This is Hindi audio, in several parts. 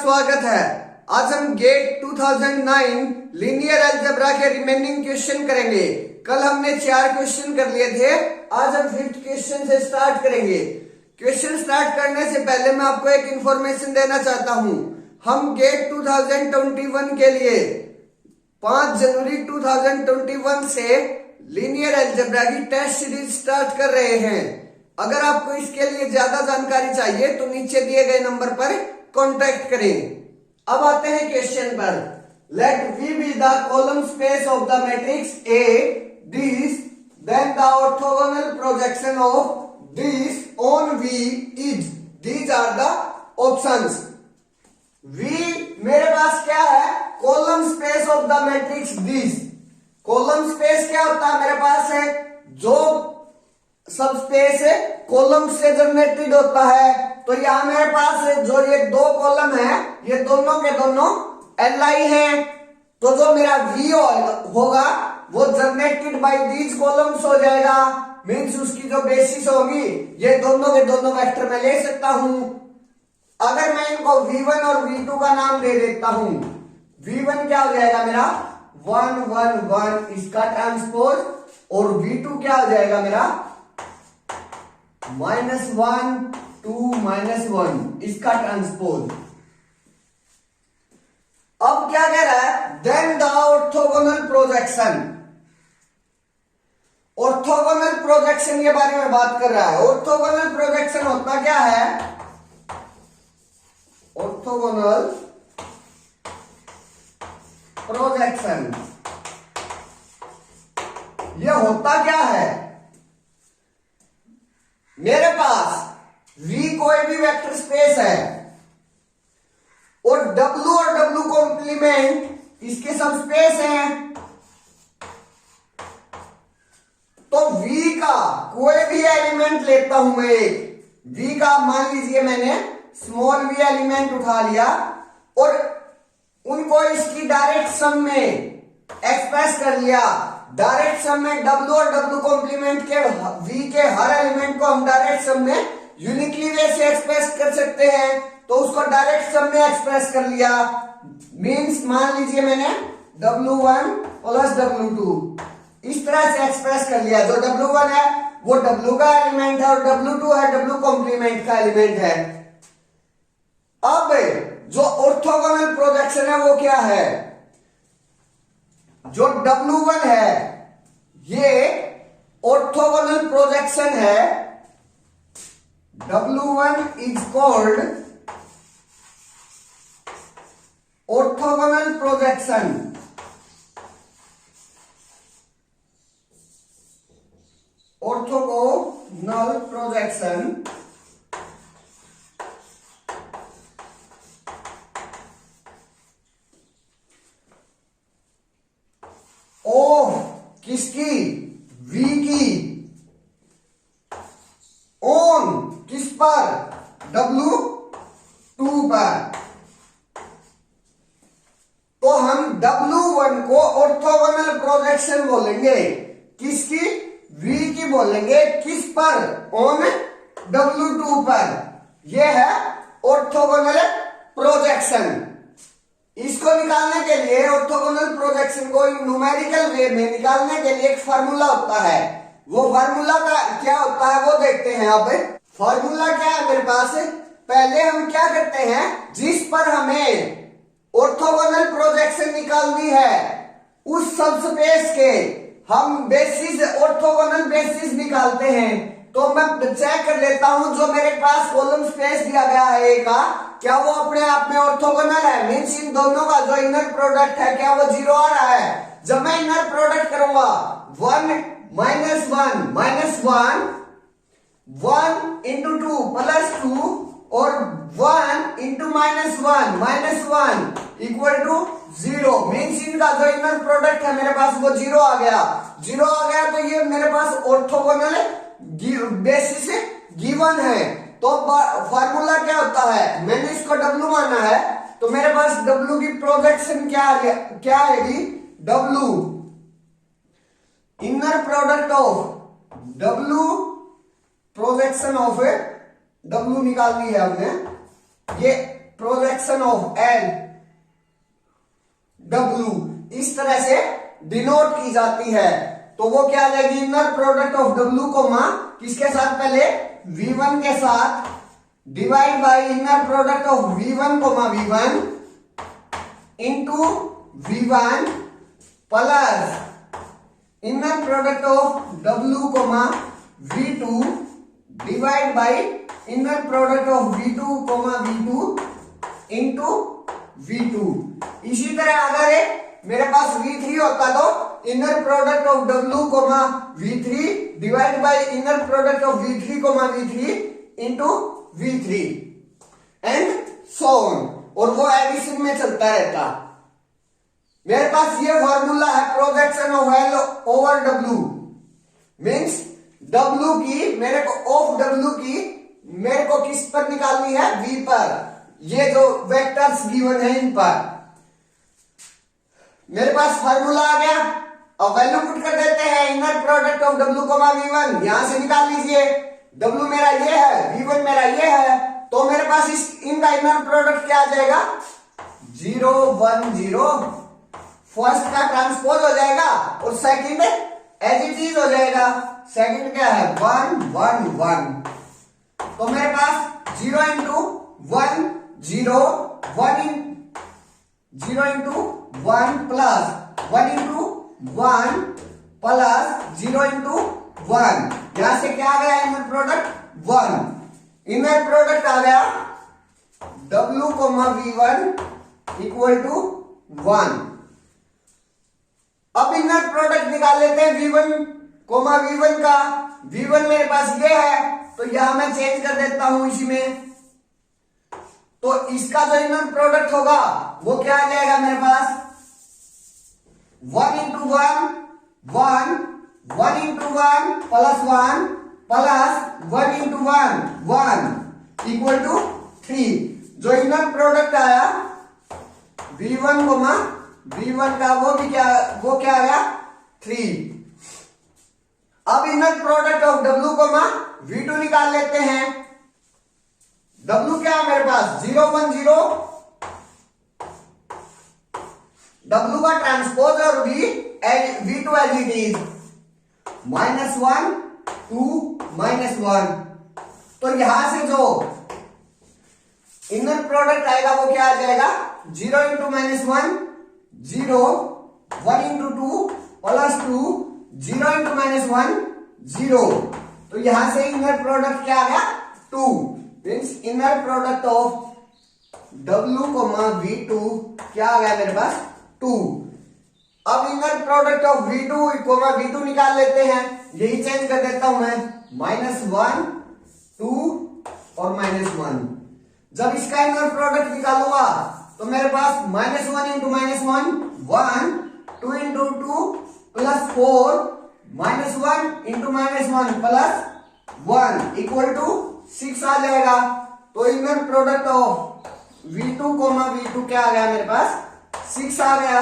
स्वागत है। आज हम गेट 2009 लीनियर अलजेब्रा के रिमेनिंग क्वेश्चन करेंगे। कल हमने 4 क्वेश्चन कर लिए थे, आज हम 5th क्वेश्चन से स्टार्ट करेंगे। क्वेश्चन स्टार्ट करने से पहले मैं आपको एक इंफॉर्मेशन देना चाहता हूं। हम गेट 2021 के लिए 5 जनवरी 2021 से लीनियर अलजेब्रा की टेस्ट सीरीज स्टार्ट कर रहे हैं। अगर आपको इसके लिए ज्यादा जानकारी चाहिए तो नीचे दिए गए नंबर पर कांटेक्ट करें। अब आते हैं क्वेश्चन पर। Let V be the column space of the matrix A this then the orthogonal projection of this on V is, these are the options। V मेरे पास क्या है? Column space of the matrix this. Column space क्या होता है? मेरे पास है जो सब स्पेस है कॉलम से जनरेटेड होता है। तो यहां मेरे पास जो ये 2 कॉलम है, ये दोनों के दोनों Li हैं। तो जो मेरा V होगा वो जनरेटेड बाय दीज कॉलम्स हो जाएगा। मींस उसकी जो बेसिस होगी ये दोनों के दोनों वेक्टर में ले सकता हूं। अगर मैं इनको V1 और V2 का नाम दे देता हूं, V1 क्या हो जाएगा मेरा 1 1 1 इसका ट्रांसपोज, और V2 क्या हो जाएगा मेरा -1 2 -1 इसका ट्रांसपोज। अब क्या कह रहा है? Then the orthogonal projection. Orthogonal projection के बारे में बात कर रहा है। ऑर्थोगोनल प्रोजेक्शन होता क्या है? ऑर्थोगोनल प्रोजेक्शन ये होता क्या है? मेरे पास V कोई भी वेक्टर स्पेस है और W और W कॉम्प्लीमेंट इसके सब स्पेस हैं। तो V का कोई भी एलिमेंट लेता हूं मैं, एक V का मान लीजिए मैंने स्मॉल v एलिमेंट उठा लिया और उनको इसकी डायरेक्ट सम में एक्सप्रेस कर लिया। डायरेक्ट सम में W और W कॉम्प्लीमेंट के V के हर एलिमेंट को हम डायरेक्ट सम में यूनिकली वे से एक्सप्रेस कर सकते हैं। तो उसको डायरेक्ट सम में एक्सप्रेस कर लिया। मींस मान लीजिए मैंने W1 प्लस W2 इस तरह से एक्सप्रेस कर लिया। जो W1 है वो W का एलिमेंट है और W2 है W कॉम्प्लीमेंट का एलिमेंट है। अब जो ऑर्थोगोनल प्रोजेक्शन है वो क्या है? जो W1 है ये ऑर्थोगोनल प्रोजेक्शन है। W1 is called orthogonal projection. Orthogonal projection किसकी? V की ऑन किस पर? W2 पर। तो हम W1 को ऑर्थोगोनल प्रोजेक्शन बोलेंगे। किसकी? V की बोलेंगे। किस पर? ऑन W2 पर। यह है ऑर्थोगोनल प्रोजेक्शन। इसको निकालने के लिए ऑर्थोगोनल प्रोजेक्शन को न्यूमेरिकल वे में निकालने के लिए एक फार्मूला होता है। वो फार्मूला का क्या होता है वो देखते हैं। अब फार्मूला क्या है मेरे पास? पहले हम क्या करते हैं, जिस पर हमें ऑर्थोगोनल प्रोजेक्शन निकालनी है उस सबस्पेस के हम बेसिस ऑर्थोगोनल बेसिस निकालते हैं। तो मैं चेक कर लेता हूं जो मेरे पास कॉलम स्पेस दिया गया है A का, क्या वो अपने आप में ऑर्थोगोनल है? मींस इन दोनों का जो इनर प्रोडक्ट है क्या वो 0 आ रहा है? जब मैं इनर प्रोडक्ट करूंगा 1 into 2 plus 2 और 1 into -1 इक्वल टू 0। मींस इनका जो इनर प्रोडक्ट है मेरे पास वो 0 आ गया। 0 आ गया तो ये मेरे पास ऑर्थोगोनल बेसिस गिवन है। तो फार्मूला क्या होता है? मैंने इसको W माना है तो मेरे पास W की प्रोजेक्शन क्या आएगी? W inner product of W projection of W निकालनी है हमने। ये प्रोजेक्शन ऑफ एल डब्ल्यू इस तरह से डिनोट की जाती है। तो वो क्या आ जाएगी, inner product of W comma किसके साथ, पहले V1 के साथ divide by inner product of V1 comma V1 into V1 plus inner product of W comma V2 divide by inner product of V2 comma V2 into V2। इसी तरह अगर मेरे पास V3 होता तो inner product of W comma V3 divide by inner product of V3 comma V3 into V3 and so on, और वो एडिशन में चलता रहता। मेरे पास ये फॉर्मूला है projection of L over W, means W की मेरे को ऑफ डब्ल्यू की मेरे को किस पर निकालनी है, वी पर। ये जो वेक्टर्स गिवन है इन पर मेरे पास फार्मूला आ गया। अब वैल्यू पुट कर देते हैं, inner product of W comma V1 यहां से निकाल लीजिए। डब्ल्यू मेरा ये है, V1 मेरा ये है, तो मेरे पास इनका इनर प्रोडक्ट क्या आ जाएगा, 0 1 0। फर्स्ट का ट्रांसपोज हो जाएगा और सेकंड एज इट इज हो जाएगा। सेकंड क्या है, 1 1 1। तो मेरे पास 0 into 1 0 0 into 1 plus 1 into 1 plus 0 into 1। यहां से क्या आ गया, इनर प्रोडक्ट 1। इनर प्रोडक्ट आ गया W comma V1 equal to 1। अब इनर प्रोडक्ट निकाल लेते हैं V1 कोमा V1 का। V1 मेरे पास ये है, तो यहां मैं चेंज कर देता हूं इसी में। तो इसका जो इनर प्रोडक्ट होगा वो क्या आ जाएगा मेरे पास, 1 into 1 1 1 into 1 plus 1 plus 1 into 1 1 equal to 3। जो इनर प्रोडक्ट आया V1 कोमा V1 का वो क्या आ गया, 3। अब inner product of W comma V2 निकाल लेते हैं। W क्या है मेरे पास, 0 1 0। W का ट्रांसपोज और V2 एज इट इज, -1 2 -1। तो यहां से जो इनर प्रोडक्ट आएगा वो क्या आ जाएगा, 0 इंटू -1 0 1 इंटू 2 प्लस 2 0 इंटू -1 0। तो यहां से इनर प्रोडक्ट क्या आ गया, 2। Means inner product of W comma V2 क्या आ गया मेरे पास, 2। अब inner product of V2 comma V2 निकाल लेते हैं। यही चेंज कर देता हूं मैं, -1 2 और -1। जब इसका इनर प्रोडक्ट निकालूंगा तो मेरे पास -1 into -1 1 2 into 2 plus 4 -1 into -1 plus 1 equal to 6 आ जाएगा। तो inner product of V2 comma V2 क्या आ गया मेरे पास, 6 आ गया।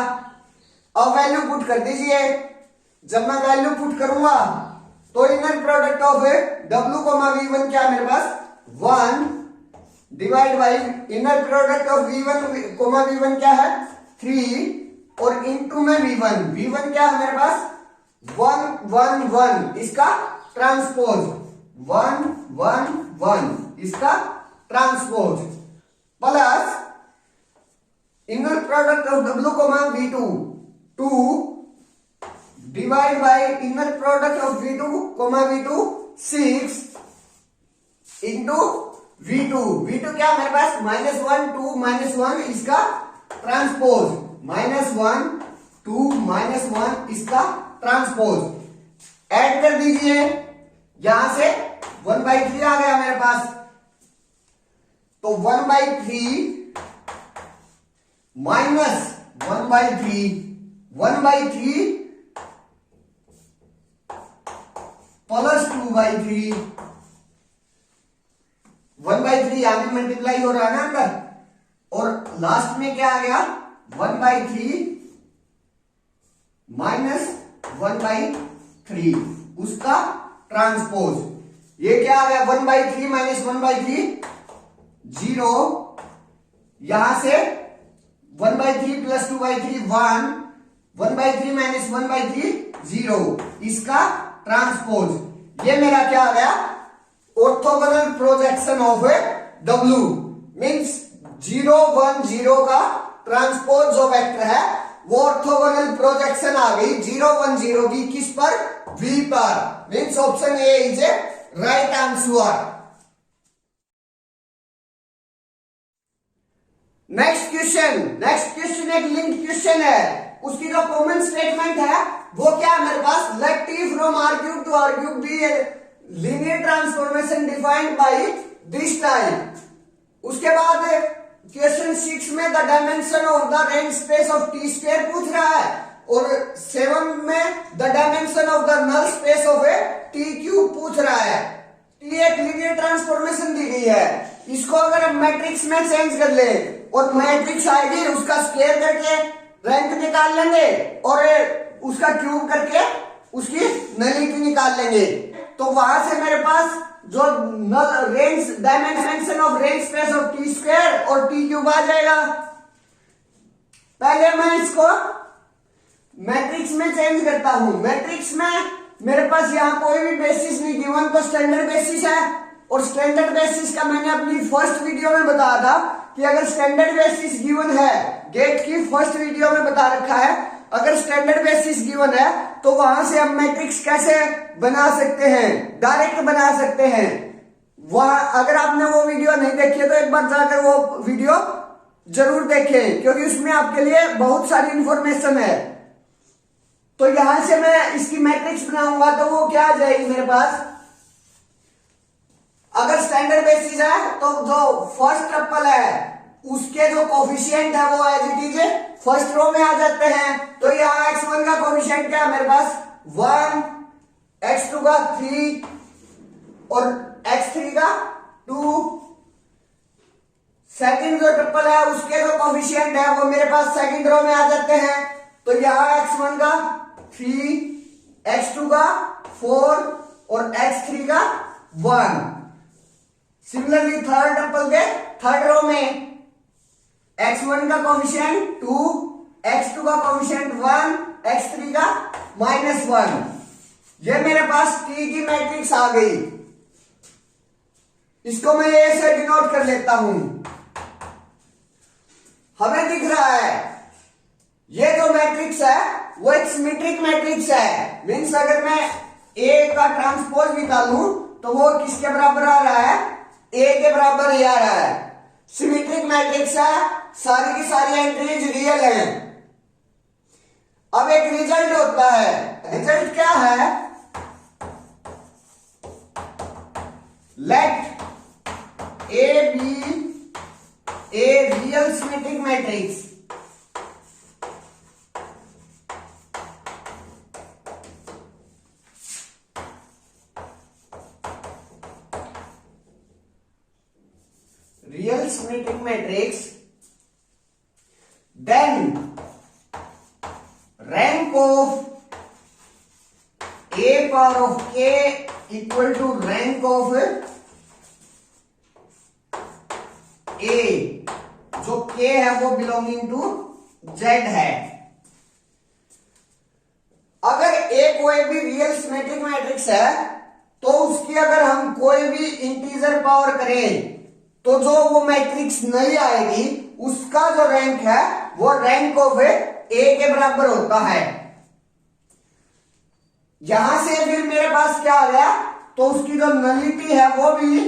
अब वैल्यू पुट कर दीजिए। जब मैं वैल्यू पुट करूंगा तो inner product of W comma V1 क्या मेरे पास, 1 divide by inner product of V1 comma V1 क्या है, 3 और इनटू में V1 क्या है मेरे पास, 1 1 1। इसका ट्रांसपोज 1 1 1 इसका transpose plus inner product of W comma V2 2 divide by inner product of V2 comma V2 6 into V2 क्या मेरे पास, -1 2 -1 इसका ट्रांसपोज, -1 2 -1 इसका ट्रांसपोज। ऐड कर दीजिए, यहां से 1/3 आ गया मेरे पास। तो 1/3 माइनस 1/3 1/3 प्लस 2/3 1/3 यहां भी मल्टीप्लाई हो रहा है ना अंदर, और लास्ट में क्या आ गया, 1/3 माइनस 1/3 उसका ट्रांसपोज। ये क्या आ गया, 1/3 माइनस 1/3 0 यहां से 1/3 प्लस 2/3 1, 1/3 माइनस 1/3 0, इसका ट्रांसपोज। ये मेरा क्या आ गया, orthogonal projection of W means 0 1 0 का ट्रांसपोज जो वेक्टर है वो ऑर्थोगोनल प्रोजेक्शन आ गई 0 1 0 की, किस पर, V पर। Means option A is a right answer. Next question एक लिंक क्वेश्चन है, उसकी जो कॉमन स्टेटमेंट है वो क्या है मेरे पास, let T from R cube to R cube be linear transformation defined by this type. उसके बाद क्वेश्चन 6 में the dimension of the range space of T square पूछ रहा है, और 7 में the dimension of the null space of a T cube पूछ रहा है। टी एक लीनियर ट्रांसफॉर्मेशन दी गई है, इसको अगर हम मैट्रिक्स में चेंज कर ले और मैट्रिक्स आएगी उसका स्क्वायर करके रैंक निकाल लेंगे और उसका क्यूब करके उसकी नलिटी निकाल लेंगे, तो वहां से मेरे पास जो range dimension of range space of T square और टी क्यूब आ जाएगा। पहले मैं इसको मैट्रिक्स में चेंज करता हूं। मैट्रिक्स में मेरे पास यहां कोई भी बेसिस नहीं गिवन, तो स्टैंडर्ड बेसिस है, और स्टैंडर्ड बेसिस का मैंने अपनी फर्स्ट वीडियो में बताया था कि अगर स्टैंडर्ड बेसिस गिवन है, गेट की फर्स्ट वीडियो में बता रखा है, अगर स्टैंडर्ड बेसिस गिवन है तो वहां से हम मैट्रिक्स कैसे बना सकते हैं, डायरेक्ट बना सकते हैं। वहां अगर आपने वो वीडियो नहीं देखी है तो एक बार जाकर वो वीडियो जरूर देखें, क्योंकि उसमें आपके लिए बहुत सारी इंफॉर्मेशन है। तो यहां से मैं इसकी मैट्रिक्स बनाऊंगा तो वो क्या आ जाएगी मेरे पास, अगर स्टैंडर्ड बेसिस है तो जो फर्स्ट ट्रिपल है उसके जो कोफिशिएंट है वो as it is first row में आ जाते हैं। तो यहाँ x1 का कोफिशिएंट क्या है मेरे पास 1, x2 का 3 और x3 का 2। सेकंड जो ट्रिपल है उसके जो कोफिशिएंट है वो मेरे पास सेकंड रो में आ जाते हैं। तो यहाँ x1 का 3, x2 का 4 और x3 का 1। सिमिलरली थर्ड ट्रिपल के थर्ड रो में x1 का कोफिशिएंट 2, x2 का कोफिशिएंट 1, x3 का -1। ये मेरे पास T की मैट्रिक्स आ गई, इसको मैं A से डिनोट कर लेता हूं। हमें दिख रहा है ये जो मैट्रिक्स है वो एक सिमेट्रिक मैट्रिक्स है, मीन्स अगर मैं A का ट्रांसपोज निकालूं तो वो किसके बराबर आ रहा है, A के बराबर ही आ रहा है। सिमेट्रिक मैट्रिक्स है, सारी की सारी एंट्रीज रियल हैं। अब एक रिजल्ट होता है, रिजल्ट क्या है, let A be a real symmetric matrix. real symmetric matrix, then rank of a power of k equal to rank of a, जो k है वो बिलोंगिंग टू z है। अगर a कोई भी रियल सिमेट्रिक मैट्रिक्स है तो उसकी अगर हम कोई भी इंटीजर पावर करें तो जो वो मैट्रिक्स नहीं आएगी उसका जो रैंक है वो रैंक ऑफ ए के बराबर होता है। यहां से फिर मेरे पास क्या आ गया, तो उसकी जो नलिटी है वो भी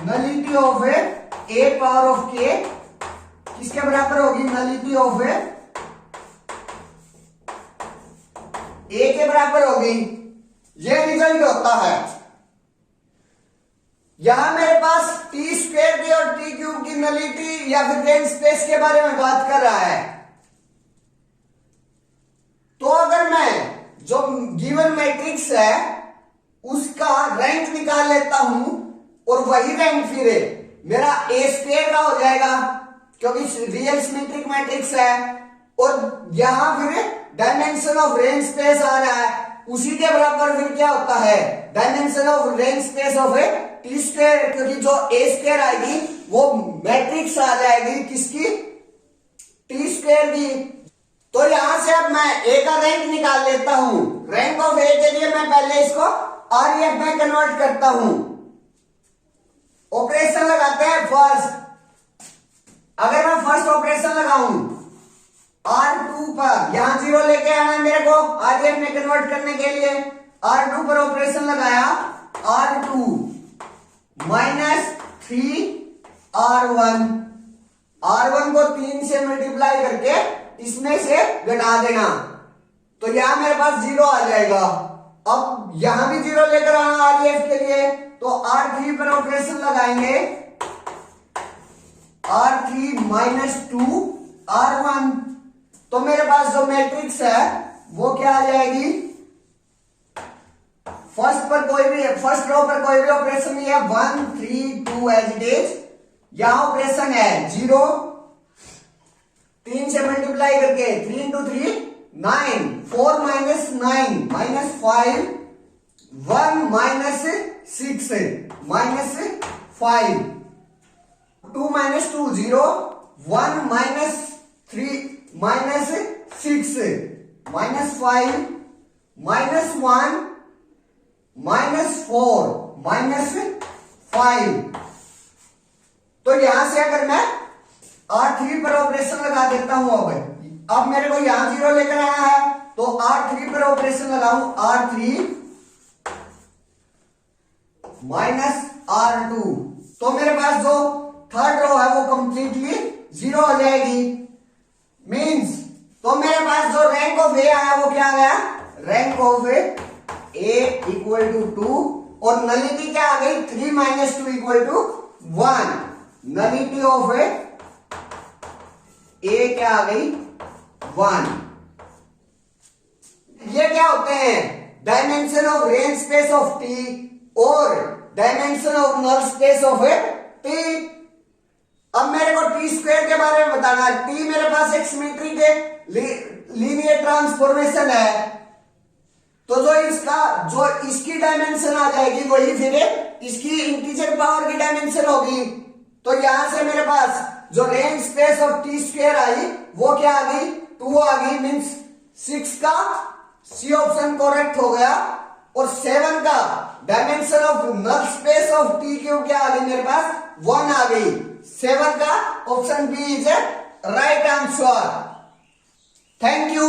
nullity of A power of के किसके बराबर होगी, नलिटी ऑफ ए के बराबर होगी। ये रिजल्ट होता है। यहां मेरे पास टी स्क्वायर की और टी क्यूब की नलिटी या फिर रेंज स्पेस के बारे में बात कर रहा है। तो अगर मैं जो गिवन मैट्रिक्स है उसका रैंक निकाल लेता हूं और वही रैंक फिर मेरा ए स्क्वायर का हो जाएगा क्योंकि रियल सिमेट्रिक मैट्रिक्स है, और यहां फिर डायमेंशन ऑफ रेंज स्पेस आ रहा है, उसी के बराबर फिर क्या होता है, dimension of range space of T square, क्योंकि जो ए स्क्वायर आएगी वो मैट्रिक्स आ जाएगी किसकी, टी स्क्वायर दी। तो यहां से अब मैं ए का रैंक निकाल लेता हूं। रैंक ऑफ ए के लिए मैं पहले इसको आरएफ में कन्वर्ट करता हूं। ऑपरेशन लगाते हैं फर्स्ट। अगर मैं फर्स्ट ऑपरेशन लगाऊं R2 पर, यहां 0 लेके आना है मेरे को आरएफ में कन्वर्ट करने के लिए। R2 पर ऑपरेशन लगाया, R2 माइनस 3R1। R1 को 3 से मल्टीप्लाई करके इसमें से घटा देना, तो यहां मेरे पास 0 आ जाएगा। अब यहां भी 0 लेकर आना आरएफ के लिए, तो R3 पर ऑपरेशन लगाएंगे, R3 माइनस 2R1। तो मेरे पास जो मैट्रिक्स है वो क्या आ जाएगी, फर्स्ट रो पर कोई भी ऑपरेशन नहीं है, 1 3 2 एज इट इज। यहां ऑपरेशन है 0, 3 से मल्टीप्लाई करके 3 into 3 9, 4 minus 9 minus 5, 1 minus 6 minus 5, 2 minus 2 0, 1 minus 3 minus 6 minus 5 minus 1 minus 4 minus 5। तो यहां से अगर मैं R3 पर ऑपरेशन लगा देता हूं, अब मेरे को यहां 0 लेकर आना है, तो R3 पर ऑपरेशन लगाऊं, R3 माइनस R2। तो मेरे पास जो थर्ड रो है वो कंप्लीटली 0 हो जाएगी। मींस तो मेरे पास जो रैंक ऑफ ए आया वो क्या गया, rank of A equal to 2, और नलिटी क्या आ गई, 3 minus 2 equal to 1। Nullity of A क्या आ गई, 1। ये क्या होते हैं, dimension of range space of T और dimension of null space of T. अब मेरे को टी स्क्वायर के बारे में बताना है। टी मेरे पास एक सिमेट्री के लीनियर ट्रांसफॉर्मेशन है, तो जो इसकी डायमेंशन आ जाएगी वही फिर इसकी इंटीजर पावर की डायमेंशन होगी। तो यहां से मेरे पास जो range space of T square आई वो क्या आ गई, 2 आ गई। मींस 6 का सी ऑप्शन करेक्ट हो गया, और 7 का dimension of null space of T cube क्या आ गई मेरे पास, 1 आ गई। 7 का option B is right answer. Thank you.